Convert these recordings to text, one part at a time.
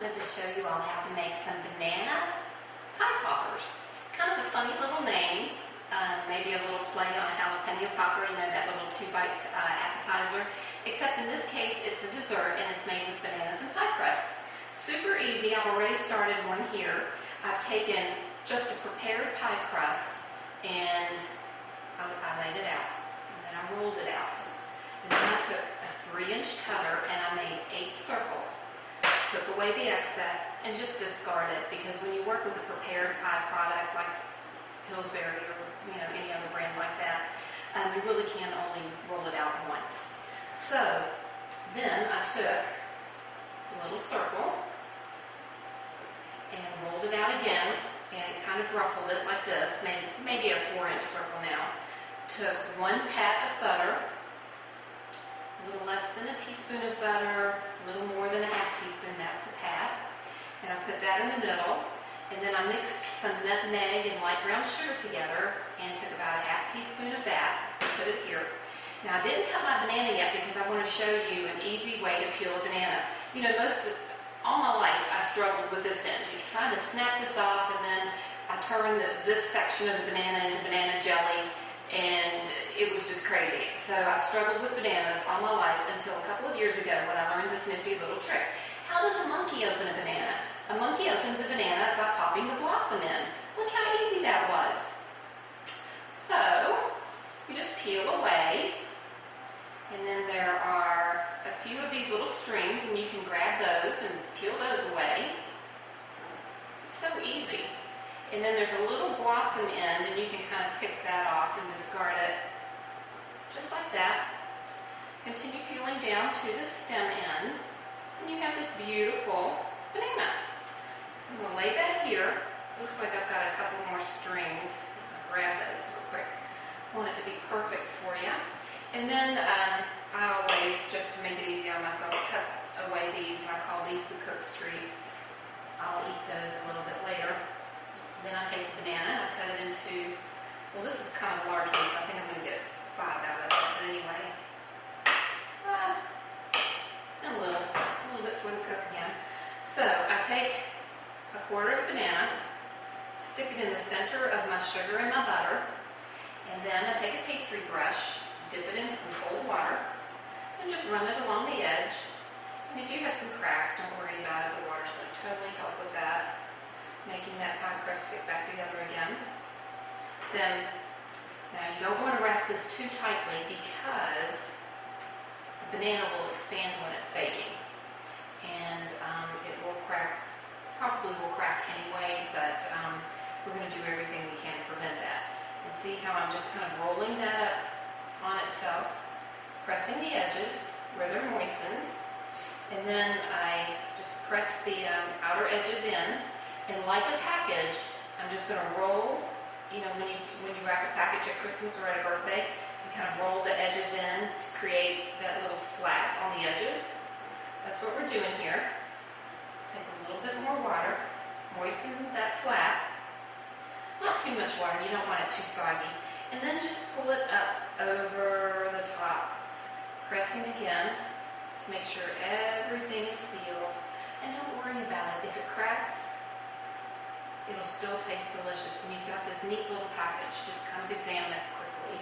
I'm going to show you all how to make some banana pie poppers. Kind of a funny little name, maybe a little play on a jalapeno popper, you know, that little 2-bite appetizer. Except in this case, it's a dessert and it's made with bananas and pie crust. Super easy. I've already started one here. I've taken just a prepared pie crust and I laid it out. And then I rolled it out. And then I took a 3-inch cutter and I made 8 circles. Took away the excess and just discard it, because when you work with a prepared pie product like Pillsbury or any other brand like that, you really can only roll it out once. So then I took a little circle and rolled it out again and kind of ruffled it like this, maybe a 4-inch circle now. Took 1 pat of butter, a little less than a teaspoon of butter, a little more than a half teaspoon, that's a pat. And I put that in the middle. And then I mixed some nutmeg and light brown sugar together and took about a half teaspoon of that and put it here. Now I didn't cut my banana yet because I want to show you an easy way to peel a banana. You know, all my life I struggled with this end, trying to snap this off, and then I turned this section of the banana into banana jelly, and it was just crazy. So I struggled with bananas all my life until a couple of years ago when I learned this nifty little trick. How does a monkey open a banana? A monkey opens a banana by popping the blossom in. Look how easy that was. So you just peel away, and then there are a few of these little strings, and you can grab those and peel those away. So easy. And then there's a little blossom end, and you can kind of pick that off and discard it. Just like that. Continue peeling down to the stem end, and you have this beautiful banana. So I'm going to lay that here. Looks like I've got a couple more strings. I'll grab those real quick. I want it to be perfect for you. And then I always, just to make it easy on myself, cut away these, and I call these the cook's treat. I'll eat those a little bit later. Then I take the banana and I cut it into, well, this is kind of a large one, so I think I'm going to get 5 out of it. But anyway, and a little bit for the cook again. So I take a quarter of a banana, stick it in the center of my sugar and my butter, and then I take a pastry brush, dip it in some cold water, and just run it along the edge. And if you have some cracks, don't worry about it. The water's going to totally help with that, making that pie crust stick back together again. Then, now you don't want to wrap this too tightly because the banana will expand when it's baking. And it will crack, probably will crack anyway, but we're going to do everything we can to prevent that. And see how I'm just kind of rolling that up on itself, pressing the edges where they're moistened, and then I just press the outer edges in. And like a package, I'm just going to roll, when you wrap a package at Christmas or at a birthday, you kind of roll the edges in to create that little flat on the edges. That's what we're doing here. Take a little bit more water, moisten that flat. Not too much water, you don't want it too soggy. And then just pull it up over the top, pressing again to make sure everything is sealed. And don't worry about it. If it cracks, it'll still taste delicious. When you've got this neat little package, just kind of examine it quickly.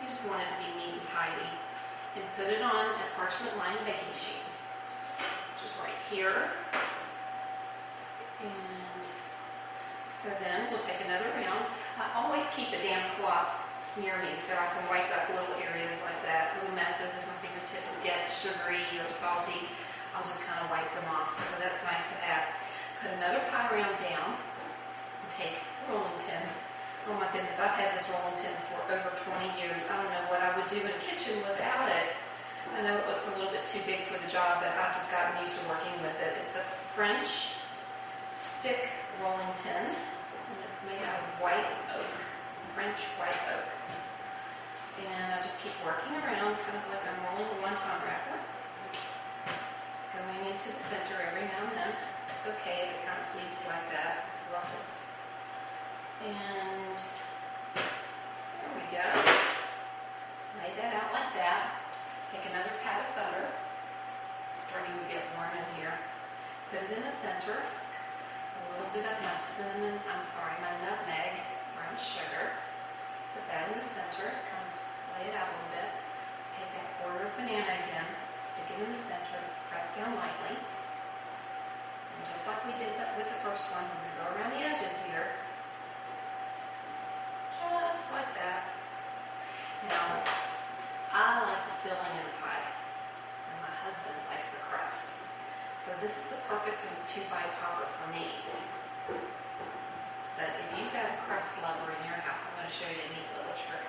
You just want it to be neat and tidy. And put it on a parchment lined baking sheet, which is right here. And so then we'll take another round. I always keep a damp cloth near me so I can wipe up little areas like that, little messes. If my fingertips get sugary or salty, I'll just kind of wipe them off. So that's nice to have. Put another pie round down. Take the rolling pin. Oh my goodness, I've had this rolling pin for over 20 years. I don't know what I would do in a kitchen without it. I know it looks a little bit too big for the job, but I've just gotten used to working with it. It's a French stick rolling pin, and it's made out of white oak, French white oak. And I just keep working around, kind of like I'm rolling a wonton wrapper. Going into the center every now and then. It's okay if it kind of pleats like that, ruffles. And there we go. Lay that out like that. Take another pat of butter, starting to get warm in here. Put it in the center. A little bit of my nutmeg, brown sugar. Put that in the center, kind of lay it out a little bit. Take that quarter of banana again, stick it in the center, press down lightly. And just like we did that with the first one, we're going to go around the edges here. Just like that. Now, I like the filling in the pie, and my husband likes the crust. So this is the perfect 2-bite popper for me. But if you've got a crust lover in your house, I'm going to show you a neat little trick.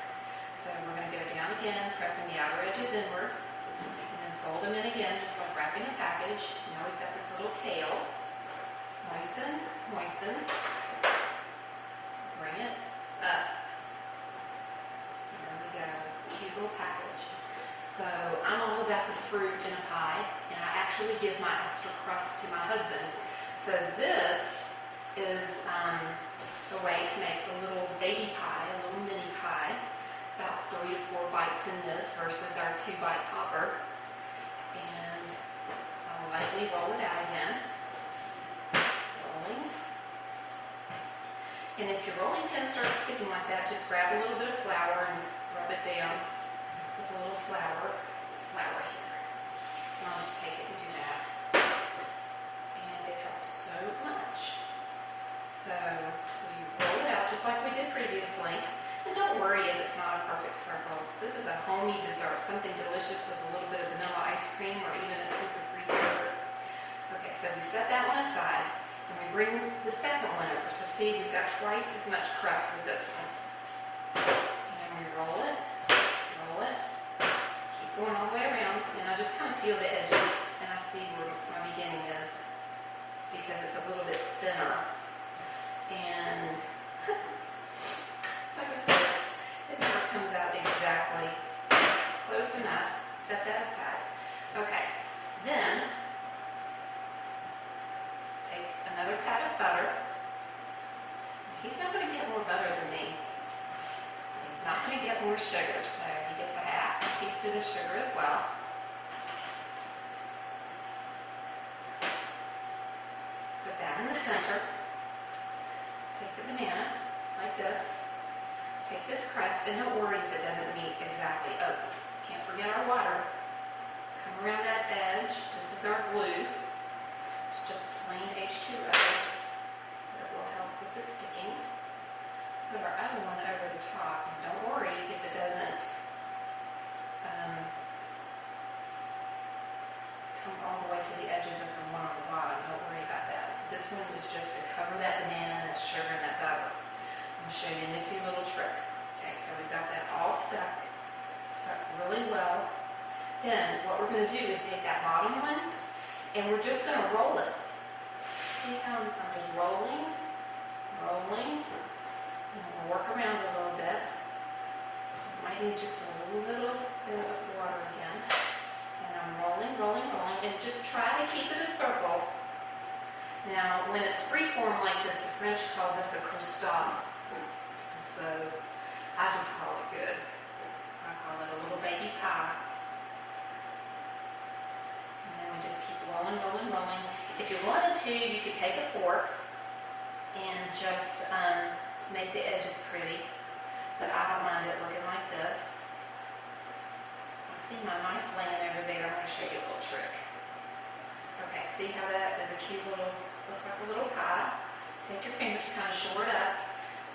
So we're going to go down again, pressing the outer edges inward, and then fold them in again, just like wrapping a package. Now we've got this little tail. Moisten, moisten. Bring it up. There we go. Cute little package. So I'm all about the fruit in a pie, and I actually give my extra crust to my husband. So this is a way to make a little baby pie, a little mini pie, about 3 to 4 bites in this versus our 2-bite popper. And I'll lightly roll it out again. Rolling. And if your rolling pin starts sticking like that, just grab a little bit of flour and rub it down with a little flour here. And I'll just take it and do that. And it helps so much. So we roll it out just like we did previously. And don't worry if it's not a perfect circle. This is a homey dessert, something delicious with a little bit of vanilla ice cream or even a scoop of Greek yogurt. Okay, so we set that one aside and we bring the second one over. So see, we've got twice as much crust with this one. And we roll it, keep going all the way around, and I just kind of feel the edges and I see where my beginning is because it's a little bit thinner. And like I said, it never comes out exactly close enough. Set that aside. Okay, then take another pat of butter. He's not going to get more butter than me. He's not going to get more sugar, so he gets a half teaspoon of sugar as well. Put that in the center. Take the banana, like this. Take this crust, and don't worry if it doesn't meet exactly. Oh, can't forget our water. Come around that edge. This is our glue. It's just plain H2O. But it will help with the sticking. Put our other one over the top. And don't worry if it doesn't come all the way to the edges of the one on the bottom. Don't worry about that. This one is just to cover that banana and that sugar and that butter. I'm going to show you a nifty little trick. Okay, so we've got that all stuck really well. Then what we're going to do is take that bottom one and we're just going to roll it. See how I'm just rolling. And we'll work around a little bit. Might need just a little bit of water again. And I'm rolling, and just try to keep it a circle. Now, when it's freeform like this, the French call this a crust. So, I just call it good. I call it a little baby pie. And then we just keep rolling. If you wanted to, you could take a fork and just make the edges pretty. But I don't mind it looking like this. I see my knife laying over there. I'm going to show you a little trick. Okay, see how that is a cute little, looks like a little pie. Take your fingers, kind of shore it up.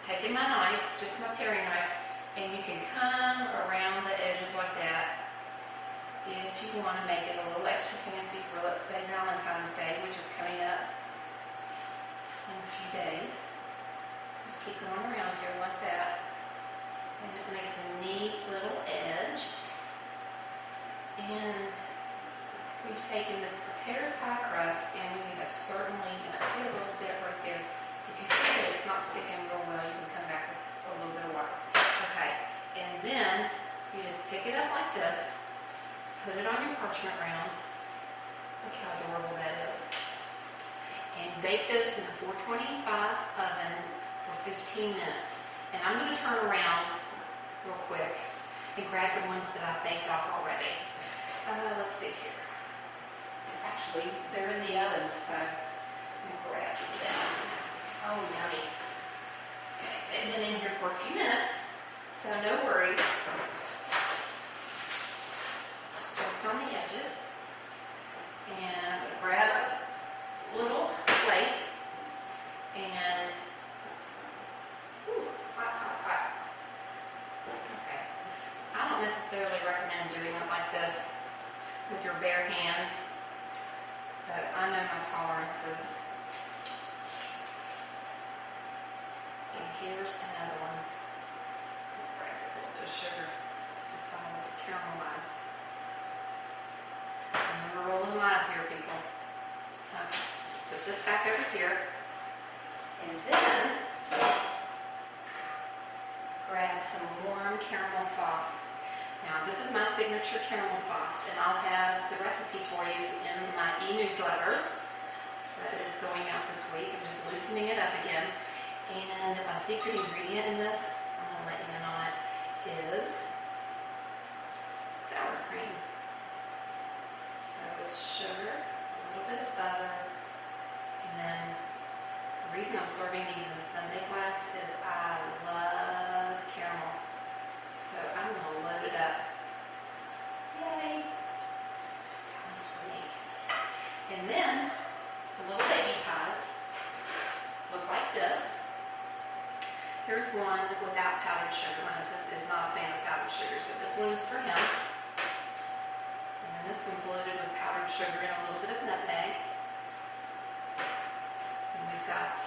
Taking my knife, just my paring knife, and you can come around the edges like that if you want to make it a little extra fancy for, let's say, Valentine's Day, which is coming up in a few days. Just keep going around here like that. And it makes a neat little edge. And we've taken this prepared pie crust and we have certainly, and I see a little bit right there. If you see that it's not sticking real well, you can come back with a little bit of water. Okay, and then you just pick it up like this, put it on your parchment round. Look how adorable that is. And bake this in a 425 oven for 15 minutes. And I'm going to turn around real quick and grab the ones that I've baked off already. Let's see here. Actually, actually. They're in the oven, so let me grab these out. Oh, yummy. Okay, they've been in here for a few minutes, so no worries. Just on the edges. And I'm going to grab a little plate and, ooh, hot. Okay. I don't necessarily recommend doing it like this with your bare hands, but I know my tolerances. And here's another one. Let's grab this little bit of sugar. It's decided to caramelize. And we're rolling live here, people. Okay, put this back over here. And then grab some warm caramel sauce. Now, this is my signature caramel sauce, and I'll have the recipe for you in my e-newsletter that is going out this week. I'm just loosening it up again. And my secret ingredient in this, I'm going to let you in on it, is sour cream. So it's sugar, a little bit of butter, and then the reason I'm serving these in the Sunday class is I love caramel. So I'm going to load it up. Yay! That's for me. And then the little baby pies look like this. Here's one without powdered sugar. My husband is not a fan of powdered sugar, so this one is for him. And then this one's loaded with powdered sugar and a little bit of nutmeg. And we've got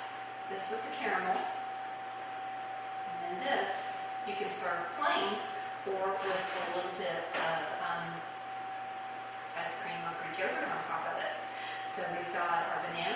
this with the caramel. And then this, you can serve plain or with a little bit of ice cream or Greek yogurt on top of it. So we've got our banana